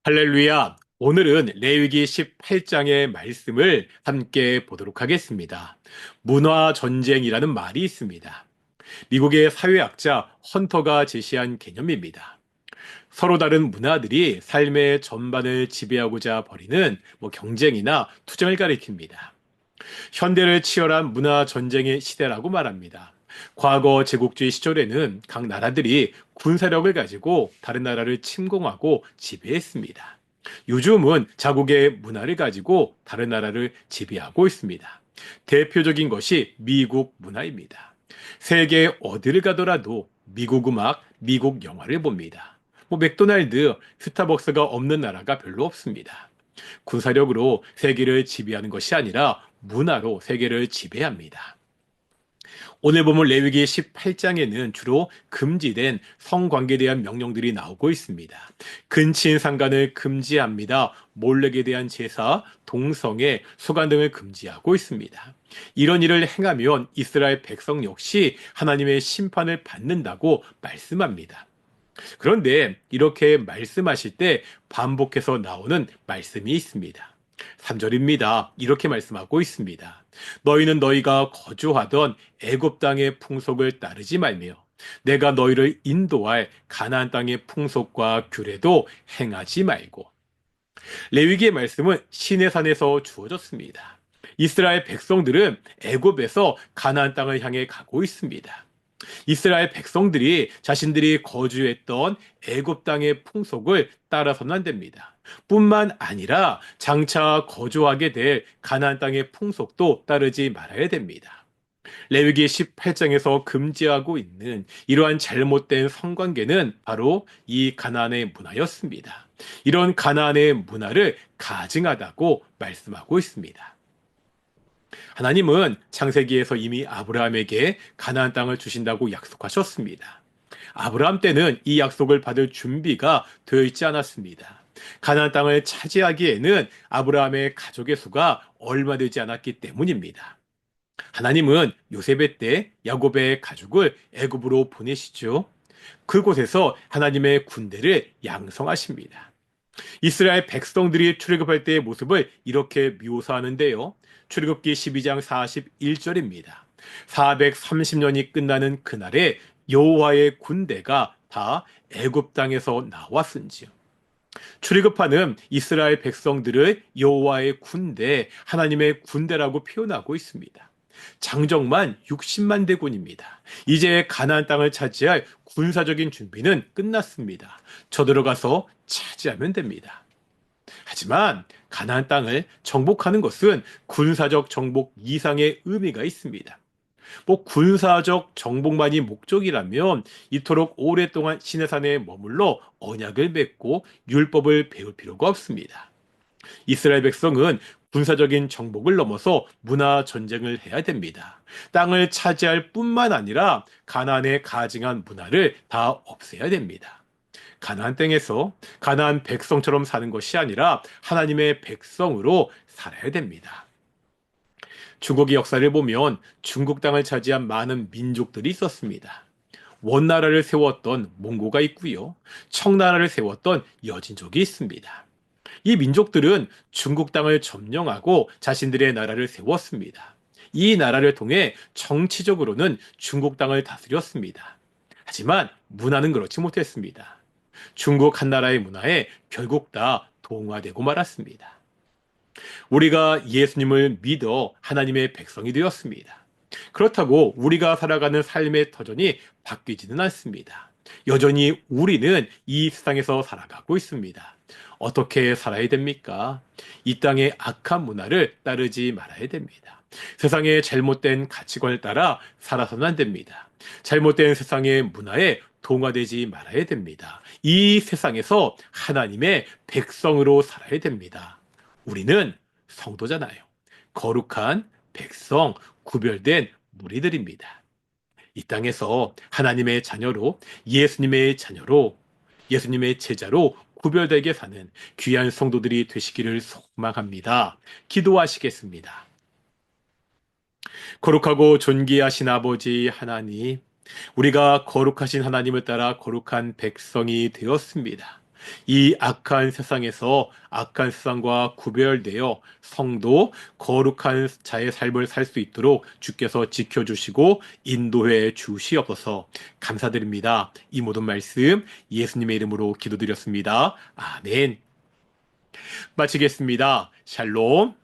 할렐루야! 오늘은 레위기 18장의 말씀을 함께 보도록 하겠습니다. 문화 전쟁이라는 말이 있습니다. 미국의 사회학자 헌터가 제시한 개념입니다. 서로 다른 문화들이 삶의 전반을 지배하고자 벌이는 경쟁이나 투쟁을 가리킵니다. 현대를 치열한 문화 전쟁의 시대라고 말합니다. 과거 제국주의 시절에는 각 나라들이 군사력을 가지고 다른 나라를 침공하고 지배했습니다. 요즘은 자국의 문화를 가지고 다른 나라를 지배하고 있습니다. 대표적인 것이 미국 문화입니다. 세계 어디를 가더라도 미국 음악, 미국 영화를 봅니다. 맥도날드, 스타벅스가 없는 나라가 별로 없습니다. 군사력으로 세계를 지배하는 것이 아니라 문화로 세계를 지배합니다. 오늘 보면 레위기 18장에는 주로 금지된 성관계에 대한 명령들이 나오고 있습니다. 근친 상간을 금지합니다. 몰렉에 대한 제사, 동성애, 소간 등을 금지하고 있습니다. 이런 일을 행하면 이스라엘 백성 역시 하나님의 심판을 받는다고 말씀합니다. 그런데 이렇게 말씀하실 때 반복해서 나오는 말씀이 있습니다. 3절입니다. 이렇게 말씀하고 있습니다. 너희는 너희가 거주하던 애굽 땅의 풍속을 따르지 말며 내가 너희를 인도할 가나안 땅의 풍속과 규례도 행하지 말고. 레위기의 말씀은 시내산에서 주어졌습니다. 이스라엘 백성들은 애굽에서 가나안 땅을 향해 가고 있습니다. 이스라엘 백성들이 자신들이 거주했던 애굽 땅의 풍속을 따라서는 안 됩니다. 뿐만 아니라 장차 거주하게 될 가나안 땅의 풍속도 따르지 말아야 됩니다. 레위기 18장에서 금지하고 있는 이러한 잘못된 성관계는 바로 이 가나안의 문화였습니다. 이런 가나안의 문화를 가증하다고 말씀하고 있습니다. 하나님은 창세기에서 이미 아브라함에게 가나안 땅을 주신다고 약속하셨습니다. 아브라함 때는 이 약속을 받을 준비가 되어 있지 않았습니다. 가나안 땅을 차지하기에는 아브라함의 가족의 수가 얼마 되지 않았기 때문입니다. 하나님은 요셉의 때 야곱의 가족을 애굽으로 보내시죠. 그곳에서 하나님의 군대를 양성하십니다. 이스라엘 백성들이 출애굽할 때의 모습을 이렇게 묘사하는데요. 출애굽기 12장 41절입니다. 430년이 끝나는 그날에 여호와의 군대가 다 애굽 땅에서 나왔은지요. 출애굽하는 이스라엘 백성들을 여호와의 군대, 하나님의 군대라고 표현하고 있습니다. 장정만 60만 대군입니다. 이제 가나안 땅을 차지할 군사적인 준비는 끝났습니다. 저들어가서 차지하면 됩니다. 하지만 가나안 땅을 정복하는 것은 군사적 정복 이상의 의미가 있습니다. 군사적 정복만이 목적이라면 이토록 오랫동안 시내산에 머물러 언약을 맺고 율법을 배울 필요가 없습니다. 이스라엘 백성은 군사적인 정복을 넘어서 문화 전쟁을 해야 됩니다. 땅을 차지할 뿐만 아니라 가나안의 가증한 문화를 다 없애야 됩니다. 가나안 땅에서 가나안 백성처럼 사는 것이 아니라 하나님의 백성으로 살아야 됩니다. 중국의 역사를 보면 중국 땅을 차지한 많은 민족들이 있었습니다. 원나라를 세웠던 몽고가 있고요. 청나라를 세웠던 여진족이 있습니다. 이 민족들은 중국 땅을 점령하고 자신들의 나라를 세웠습니다. 이 나라를 통해 정치적으로는 중국 땅을 다스렸습니다. 하지만 문화는 그렇지 못했습니다. 중국 한나라의 문화에 결국 다 동화되고 말았습니다. 우리가 예수님을 믿어 하나님의 백성이 되었습니다. 그렇다고 우리가 살아가는 삶의 터전이 바뀌지는 않습니다. 여전히 우리는 이 세상에서 살아가고 있습니다. 어떻게 살아야 됩니까? 이 땅의 악한 문화를 따르지 말아야 됩니다. 세상의 잘못된 가치관을 따라 살아서는 안 됩니다. 잘못된 세상의 문화에 동화되지 말아야 됩니다. 이 세상에서 하나님의 백성으로 살아야 됩니다. 우리는 성도잖아요. 거룩한 백성, 구별된 무리들입니다. 이 땅에서 하나님의 자녀로, 예수님의 자녀로, 예수님의 제자로 구별되게 사는 귀한 성도들이 되시기를 소망합니다. 기도하시겠습니다. 거룩하고 존귀하신 아버지 하나님, 우리가 거룩하신 하나님을 따라 거룩한 백성이 되었습니다. 이 악한 세상에서 악한 세상과 구별되어 성도 거룩한 자의 삶을 살 수 있도록 주께서 지켜주시고 인도해 주시옵소서. 감사드립니다. 이 모든 말씀 예수님의 이름으로 기도드렸습니다. 아멘. 마치겠습니다. 샬롬.